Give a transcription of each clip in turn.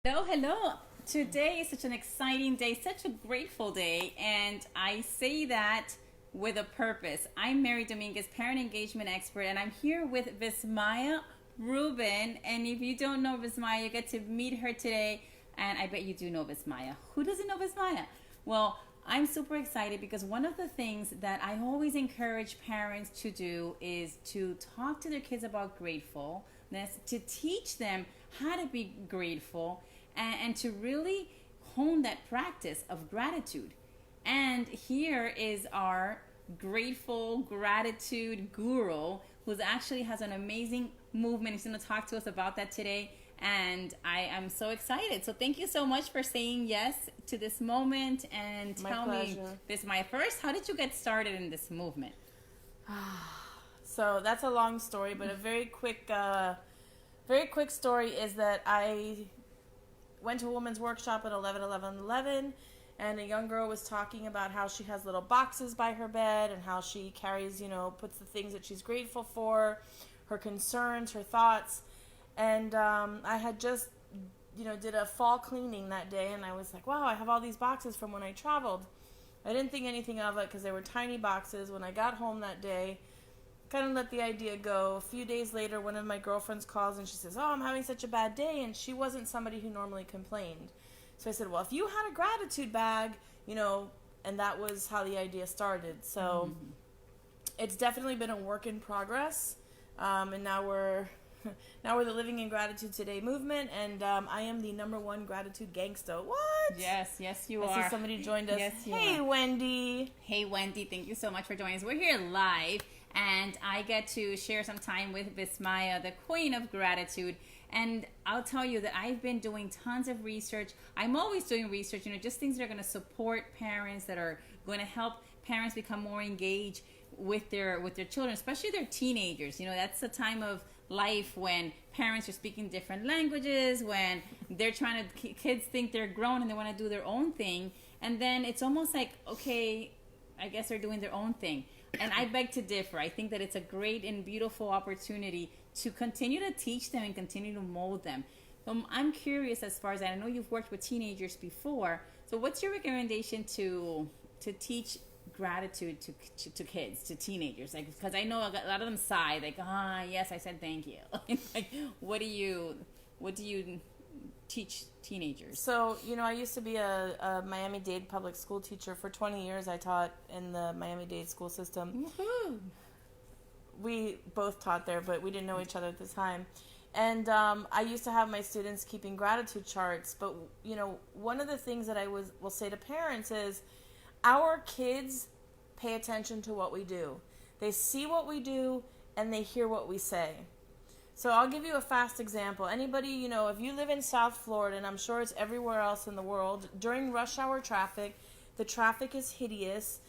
Hello, hello. Today is such an exciting day, such a grateful day, and I say that with a purpose. I'm Mery Dominguez, parent engagement expert, and I'm here with Vismaya Rubin. And if you don't know Vismaya, you get to meet her today, and I bet you do know Vismaya. Who doesn't know Vismaya? Well, I'm super excited because one of the things that I always encourage parents to do is to talk to their kids about gratefulness, to teach them how to be grateful, and to really hone that practice of gratitude. And here is our grateful gratitude guru who actually has an amazing movement. He's going to talk to us about that today. And I am so excited. So thank you so much for saying yes to this moment. And tell me, this is my first. How did you get started in this movement? So that's a long story, but a very quick story is that I went to a women's workshop at 11 and a young girl was talking about how she has little boxes by her bed and how she carries, puts the things that she's grateful for, her concerns, her thoughts. And I had just, did a fall cleaning that day, and I was like, wow, I have all these boxes from when I traveled. I didn't think anything of it because they were tiny boxes. When I got home that day, kind of let the idea go. A few days later, one of my girlfriends calls and she says, oh, I'm having such a bad day. And she wasn't somebody who normally complained. So I said, well, if you had a gratitude bag, and that was how the idea started. So It's definitely been a work in progress. And now we're the Living in Gratitude Today movement, and I am the #1 gratitude gangsta. What? Yes, you are. I see somebody joined us. Yes, you Hey, are. Wendy. Hey, Wendy, thank you so much for joining us. We're here live, and I get to share some time with Vismaya, the queen of gratitude. And I'll tell you that I've been doing tons of research. I'm always doing research, just things that are going to support parents, that are going to help parents become more engaged with their children, especially their teenagers. That's the time of life when parents are speaking different languages, when they're trying to, kids think they're grown and they want to do their own thing, and then it's almost like, okay, I guess they're doing their own thing. And I beg to differ. I think that it's a great and beautiful opportunity to continue to teach them and continue to mold them. So I'm curious, as far as I know, you've worked with teenagers before, so what's your recommendation to teach gratitude to kids, to teenagers? Like, because I know a lot of them sigh, like, yes, I said thank you. Like, what do you teach teenagers? So, I used to be a Miami-Dade public school teacher. For 20 years, I taught in the Miami-Dade school system. Woohoo! We both taught there, but we didn't know each other at the time. And I used to have my students keeping gratitude charts. But, one of the things that I will say to parents is, our kids pay attention to what we do. They see what we do, and they hear what we say. So I'll give you a fast example. Anybody, if you live in South Florida, and I'm sure it's everywhere else in the world, during rush hour traffic, the traffic is hideous.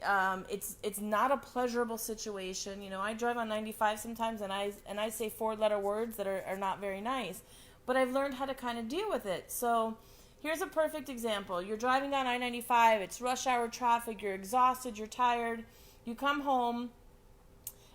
It's not a pleasurable situation. I drive on 95 sometimes, and I say 4-letter words that are not very nice. But I've learned how to kind of deal with it. So here's a perfect example. You're driving down I-95. It's rush hour traffic. You're exhausted. You're tired. You come home.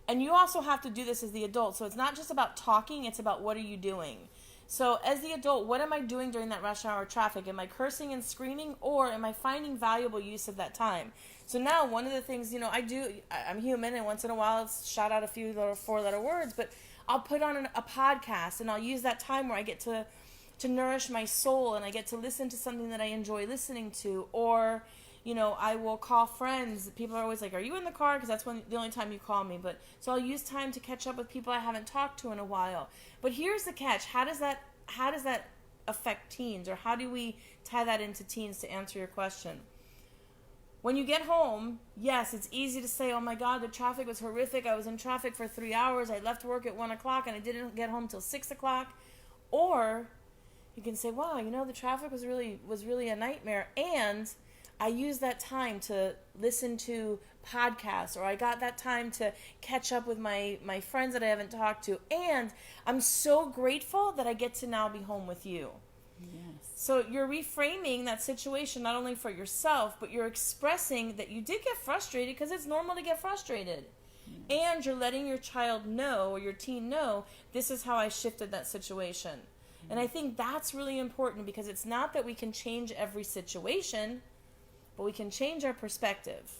And you also have to do this as the adult. So it's not just about talking. It's about what are you doing. So as the adult, what am I doing during that rush hour traffic? Am I cursing and screaming, or am I finding valuable use of that time? So now one of the things, I'm human, and once in a while I'll shout out a few little 4-letter words, but I'll put on a podcast, and I'll use that time where I get to nourish my soul, and I get to listen to something that I enjoy listening to. Or, I will call friends. People are always like, are you in the car? Because that's the only time you call me. But so I'll use time to catch up with people I haven't talked to in a while. But here's the catch. How does that affect teens? Or how do we tie that into teens, to answer your question? When you get home, yes, it's easy to say, oh my God, the traffic was horrific. I was in traffic for 3 hours. I left work at 1 o'clock and I didn't get home till 6 o'clock. Or you can say, wow, the traffic was really a nightmare, and I used that time to listen to podcasts, or I got that time to catch up with my friends that I haven't talked to, and I'm so grateful that I get to now be home with you. Yes. So you're reframing that situation not only for yourself, but you're expressing that you did get frustrated, because it's normal to get frustrated. Yes. And you're letting your child know, or your teen know, this is how I shifted that situation. And I think that's really important, because it's not that we can change every situation, but we can change our perspective.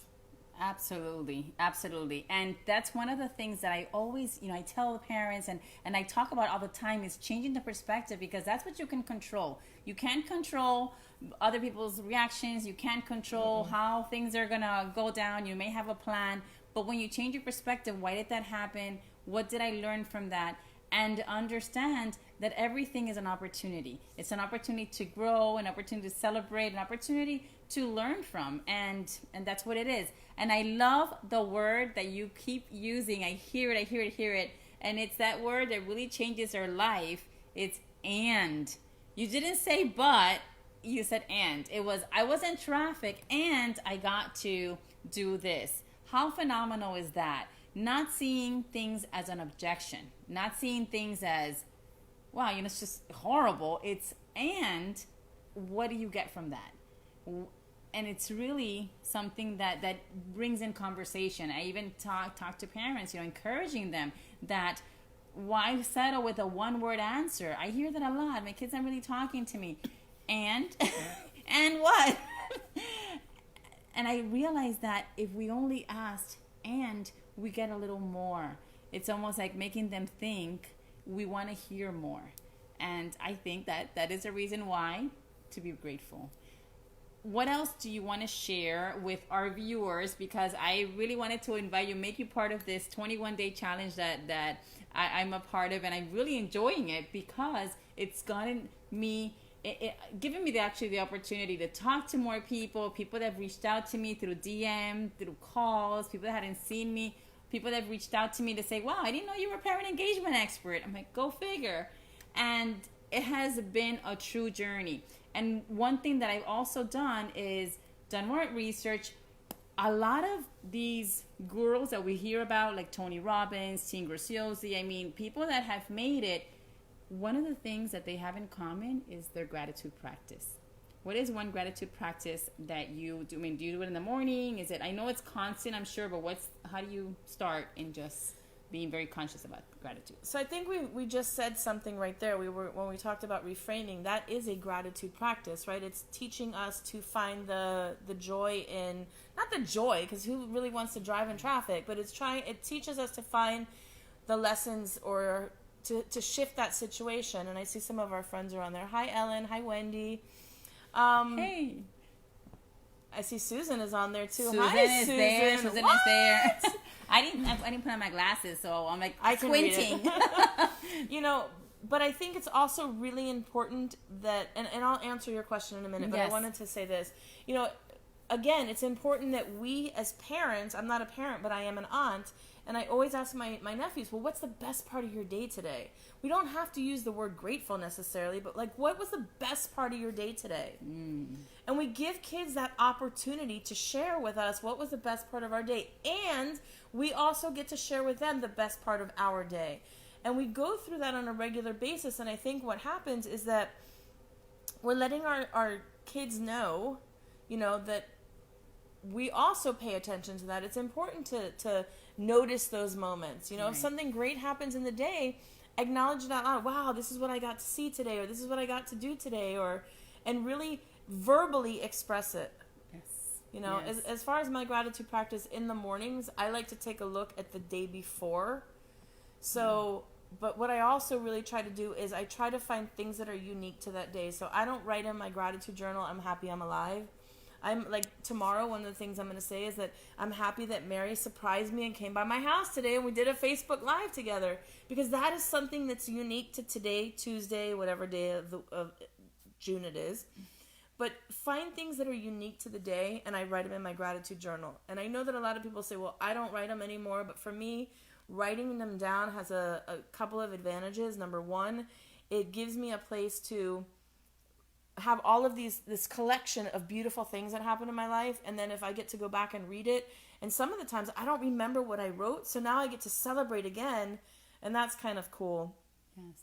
Absolutely, absolutely. And that's one of the things that I always, I tell the parents and I talk about all the time, is changing the perspective, because that's what you can control. You can't control other people's reactions. You can't control how things are going to go down. You may have a plan, but when you change your perspective, why did that happen? What did I learn from that? And understand that everything is an opportunity. It's an opportunity to grow, an opportunity to celebrate, an opportunity to learn from, and that's what it is. And I love the word that you keep using. I hear it, and it's that word that really changes our life. It's and. You didn't say but, you said and. It was, I was in traffic and I got to do this. How phenomenal is that? Not seeing things as an objection, not seeing things as, wow, it's just horrible. It's, and what do you get from that? And it's really something that brings in conversation. I even talk to parents, encouraging them that, why settle with a one-word answer? I hear that a lot. My kids aren't really talking to me. And and what? And I realized that if we only asked and, we get a little more. It's almost like making them think we want to hear more. And I think that is a reason why to be grateful. What else do you want to share with our viewers? Because I really wanted to invite you, make you part of this 21-day challenge that I'm a part of, and I'm really enjoying it, because it's gotten me, given me the opportunity to talk to more people that have reached out to me through DM, through calls, people that hadn't seen me, people that have reached out to me to say, wow, I didn't know you were a parent engagement expert. I'm like, go figure. And it has been a true journey. And one thing that I've also done is done more research. A lot of these gurus that we hear about, like Tony Robbins, Teen Graciosi, people that have made it, one of the things that they have in common is their gratitude practice. What is one gratitude practice that you do? Do you do it in the morning? Is it, I know it's constant, I'm sure, but how do you start in just being very conscious about gratitude? So I think we just said something right there. When we talked about reframing, that is a gratitude practice, right? It's teaching us to find the joy in, not the joy, because who really wants to drive in traffic, but it teaches us to find the lessons, or to shift that situation. And I see some of our friends are on there. Hi, Ellen. Hi, Wendy. Hey. I see Susan is on there too. Susan Hi, is Susan. there. Susan is there. I didn't put on my glasses, so I'm like squinting. But I think it's also really important that, and I'll answer your question in a minute, but Yes. I wanted to say this. Again, it's important that we as parents, I'm not a parent, but I am an aunt, and I always ask my nephews, well, what's the best part of your day today? We don't have to use the word grateful necessarily, but what was the best part of your day today? And we give kids that opportunity to share with us what was the best part of our day. And we also get to share with them the best part of our day. And we go through that on a regular basis. And I think what happens is that we're letting our kids know, that we also pay attention to that. It's important to notice those moments. Right. If something great happens in the day, acknowledge it out loud. Wow, this is what I got to see today, or this is what I got to do today, and really verbally express it. Yes. Yes. As far as my gratitude practice in the mornings, I like to take a look at the day before. So, but what I also really try to do is I try to find things that are unique to that day. So I don't write in my gratitude journal, I'm happy I'm alive. I'm like, tomorrow, one of the things I'm going to say is that I'm happy that Mary surprised me and came by my house today and we did a Facebook Live together, because that is something that's unique to today, Tuesday, whatever day of June it is. But find things that are unique to the day, and I write them in my gratitude journal. And I know that a lot of people say, well, I don't write them anymore, but for me, writing them down has a couple of advantages. Number one, it gives me a place to have all of this collection of beautiful things that happen in my life, and then if I get to go back and read it, and some of the times I don't remember what I wrote, so now I get to celebrate again, and that's kind of cool. Yes.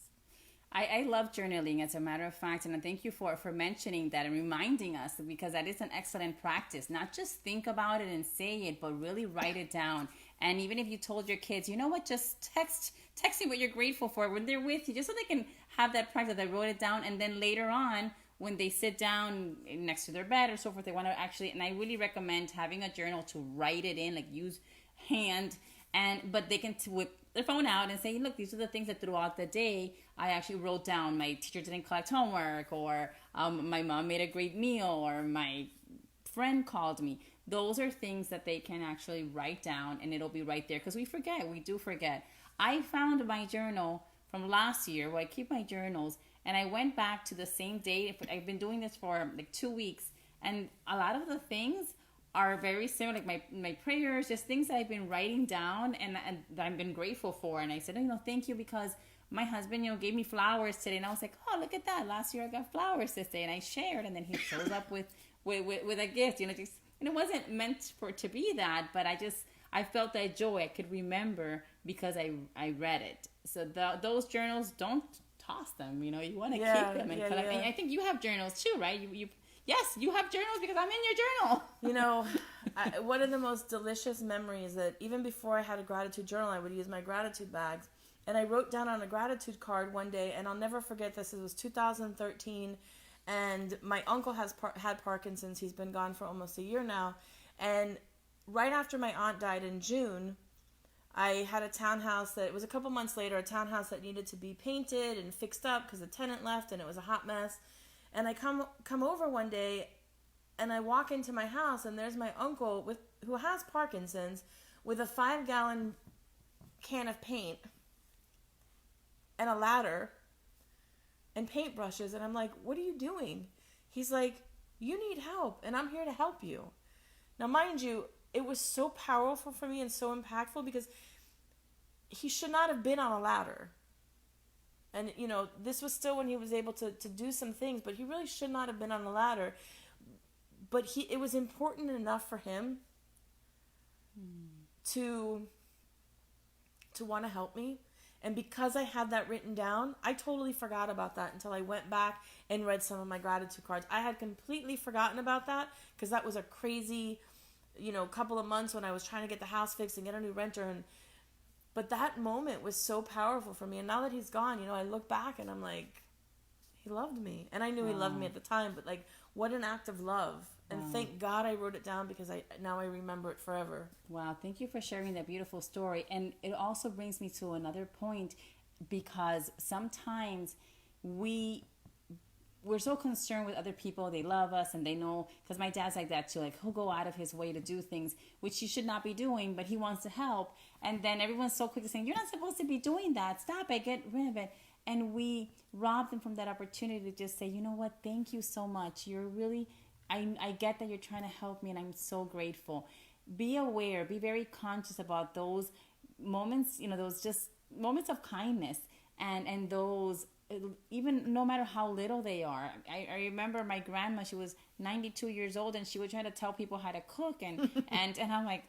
I love journaling, as a matter of fact, and I thank you for mentioning that and reminding us, because that is an excellent practice. Not just think about it and say it, but really write it down. And even if you told your kids, you know what, just text me what you're grateful for when they're with you, just so they can have that practice. I wrote it down, and then later on, when they sit down next to their bed or so forth, they want to actually, and I really recommend having a journal to write it in, like use hand, but they can whip their phone out and say, look, these are the things that throughout the day I actually wrote down. My teacher didn't collect homework, or my mom made a great meal, or my friend called me. Those are things that they can actually write down, and it'll be right there, because we do forget. I found my journal from last year where I keep my journals, and I went back to the same date. I've been doing this for like 2 weeks, and a lot of the things are very similar, like my prayers, just things that I've been writing down and that I've been grateful for. And I said, thank you, because my husband, gave me flowers today, and I was like, oh, look at that, last year I got flowers this day, and I shared, and then he shows up with a gift, and it wasn't meant for it to be that, but I felt that joy. I could remember because I read it. So those journals, don't toss them. You want to keep them and collect. And I think you have journals too, right? Yes, you have journals, because I'm in your journal. One of the most delicious memories that even before I had a gratitude journal, I would use my gratitude bags. And I wrote down on a gratitude card one day, and I'll never forget this. It was 2013, and my uncle had Parkinson's. He's been gone for almost a year now. And right after my aunt died in June, I had a townhouse that, it was a couple months later, a townhouse that needed to be painted and fixed up because the tenant left and it was a hot mess. And I come over one day, and I walk into my house, and there's my uncle who has Parkinson's, with a 5-gallon can of paint and a ladder and paintbrushes. And I'm like, what are you doing? He's like, you need help, and I'm here to help you. Now, mind you, it was so powerful for me and so impactful, because he should not have been on a ladder. And, this was still when he was able to do some things, but he really should not have been on a ladder. But it was important enough for him to want to help me. And because I had that written down, I totally forgot about that until I went back and read some of my gratitude cards. I had completely forgotten about that, because that was a crazy, couple of months when I was trying to get the house fixed and get a new renter. But that moment was so powerful for me. And now that he's gone, I look back and I'm like, he loved me. And I knew he loved me at the time, but like, what an act of love. And thank God I wrote it down, because now I remember it forever. Wow, thank you for sharing that beautiful story. And it also brings me to another point, because sometimes we're so concerned with other people. They love us, and they know, because my dad's like that too. Like, he'll go out of his way to do things which he should not be doing, but he wants to help. And then everyone's so quick to saying, you're not supposed to be doing that. Stop it. Get rid of it. And we rob them from that opportunity to just say, you know what? Thank you so much. You're really, I get that you're trying to help me, and I'm so grateful. Be aware. Be very conscious about those moments, those just moments of kindness, and those, even no matter how little they are. I remember my grandma, she was 92 years old, and she would try to tell people how to cook, and I'm like,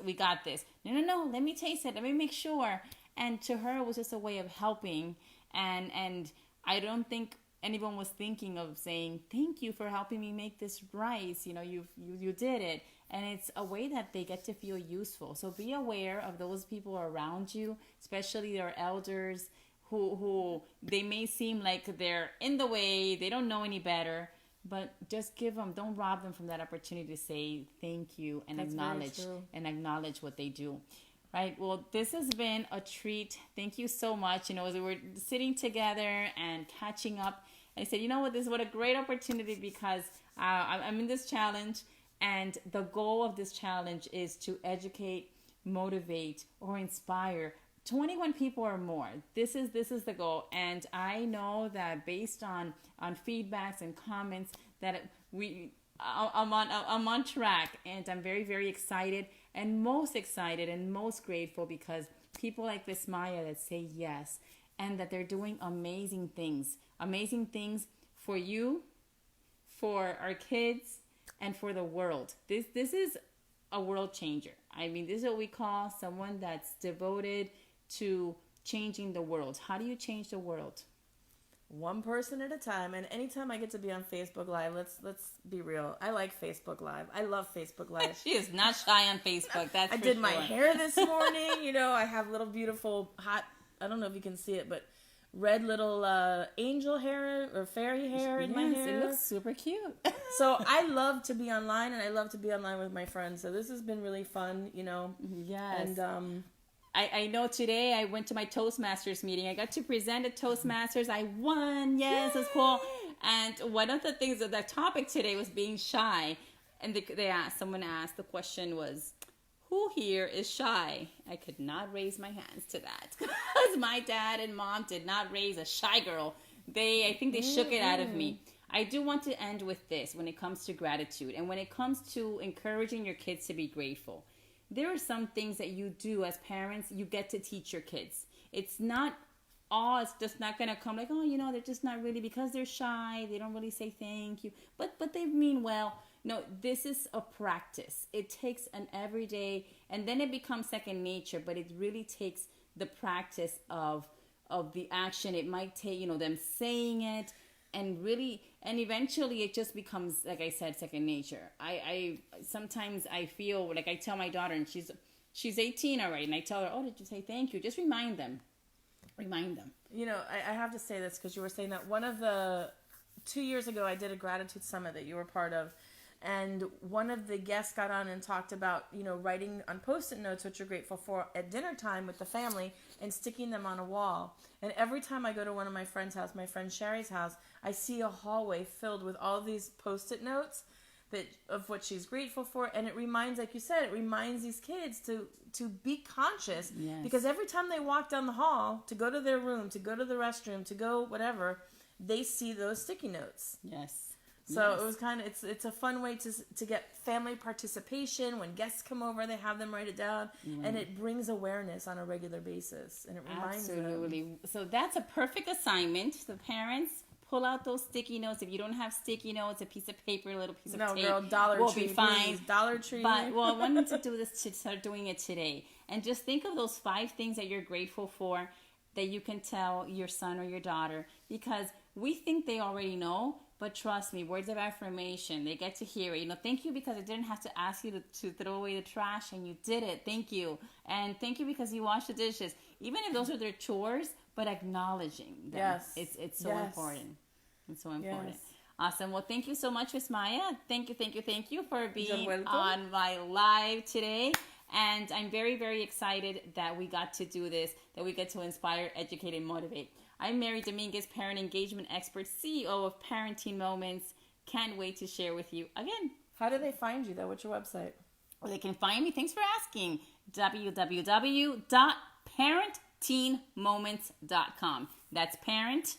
we got this. No, let me taste it. Let me make sure. And to her, it was just a way of helping. And I don't think anyone was thinking of saying, thank you for helping me make this rice. You did it. And it's a way that they get to feel useful. So be aware of those people around you, especially their elders, who they may seem like they're in the way, they don't know any better, but just don't rob them from that opportunity to say thank you and acknowledge what they do. Right. Well, this has been a treat. Thank you so much. As we were sitting together and catching up, I said, this is what a great opportunity, because I'm in this challenge, and the goal of this challenge is to educate, motivate, or inspire 21 people or more. This is the goal. And I know that based on feedbacks and comments that I'm on track, and I'm very, very excited, and most grateful, because people like Vismaya that say yes, and that they're doing amazing things for you, for our kids, and for the world. This is a world changer. I mean, this is what we call someone that's devoted to changing the world. How do you change the world? One person at a time. And anytime I get to be on Facebook Live, let's be real. I like Facebook Live. I love Facebook Live. She is not shy on Facebook. I did my hair this morning. I have little beautiful hot, I don't know if you can see it, but red little angel hair or fairy hair in my hair. It looks super cute. So I love to be online, and I love to be online with my friends. So this has been really fun, you know. Yes. And I know today I went to my Toastmasters meeting. I got to present at Toastmasters. I won. Yes, it's cool. And one of the things that the topic today was being shy. And someone asked, the question was, who here is shy? I could not raise my hands to that because my dad and mom did not raise a shy girl. I think they shook it out of me. I do want to end with this when it comes to gratitude and when it comes to encouraging your kids to be grateful. There are some things that you do as parents, you get to teach your kids. It's just not going to come like, oh, they're just not really, because they're shy, they don't really say thank you. But they mean well. No, this is a practice. It takes an everyday, and then it becomes second nature, but it really takes the practice of the action. It might take, them saying it, and eventually it just becomes, like I said, second nature. I sometimes I feel like I tell my daughter, and she's 18 already, and I tell her, oh, did you say thank you? Just remind them. I have to say this because you were saying that 2 years ago I did a gratitude summit that you were part of. And one of the guests got on and talked about, writing on Post-it notes what you're grateful for at dinner time with the family and sticking them on a wall. And every time I go to one of my friend's house, my friend Sherry's house, I see a hallway filled with all these Post-it notes of what she's grateful for. And it reminds, like you said, these kids to be conscious. Yes. Because every time they walk down the hall to go to their room, to go to the restroom, to go whatever, they see those sticky notes. Yes. So it was it's a fun way to get family participation. When guests come over, they have them write it down, and it brings awareness on a regular basis, and it reminds them. Absolutely. So that's a perfect assignment. The parents, pull out those sticky notes. If you don't have sticky notes, a piece of paper, a little piece of tape, girl, Dollar will Tree, be fine. Please. Dollar Tree. But I wanted to do this, to start doing it today, and just think of those 5 things that you're grateful for that you can tell your son or your daughter, because we think they already know. But trust me, words of affirmation, they get to hear it. Thank you because I didn't have to ask you to throw away the trash, and you did it. Thank you. And thank you because you washed the dishes. Even if those are their chores, but acknowledging them. Yes. It's so important. It's so important. Yes. Awesome. Well, thank you so much, Vismaya. Thank you for being on my live today. And I'm very, very excited that we got to do this, that we get to inspire, educate, and motivate. I'm Mery Dominguez, Parent Engagement Expert, CEO of Parenteen Moments. Can't wait to share with you again. How do they find you, though? What's your website? Well, they can find me. Thanks for asking. www.parenteenmoments.com. That's parent,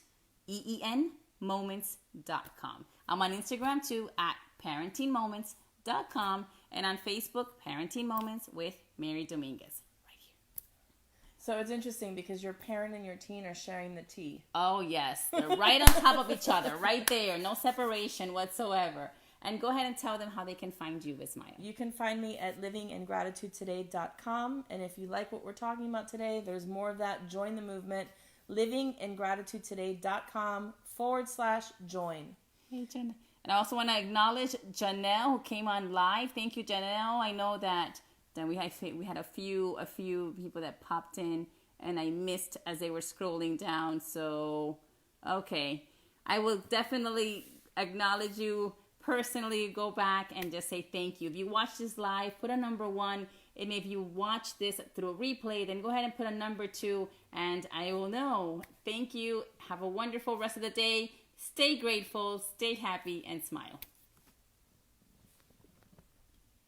EEN, moments.com. I'm on Instagram, too, at parenteenmoments.com. And on Facebook, Parenteen Moments with Mery Dominguez. So it's interesting because your parent and your teen are sharing the tea. Oh, yes. They're right on top of each other, right there. No separation whatsoever. And go ahead and tell them how they can find you, Vismaya. You can find me at livingingratitudetoday.com. And if you like what we're talking about today, there's more of that. Join the movement. livingingratitudetoday.com/join. Hey, Jen. And I also want to acknowledge Janelle, who came on live. Thank you, Janelle. I know that then we had a few people that popped in, and I missed as they were scrolling down. So, okay. I will definitely acknowledge you personally. Go back and just say thank you. If you watch this live, put a number 1. And if you watch this through a replay, then go ahead and put a number 2, and I will know. Thank you. Have a wonderful rest of the day. Stay grateful, stay happy, and smile.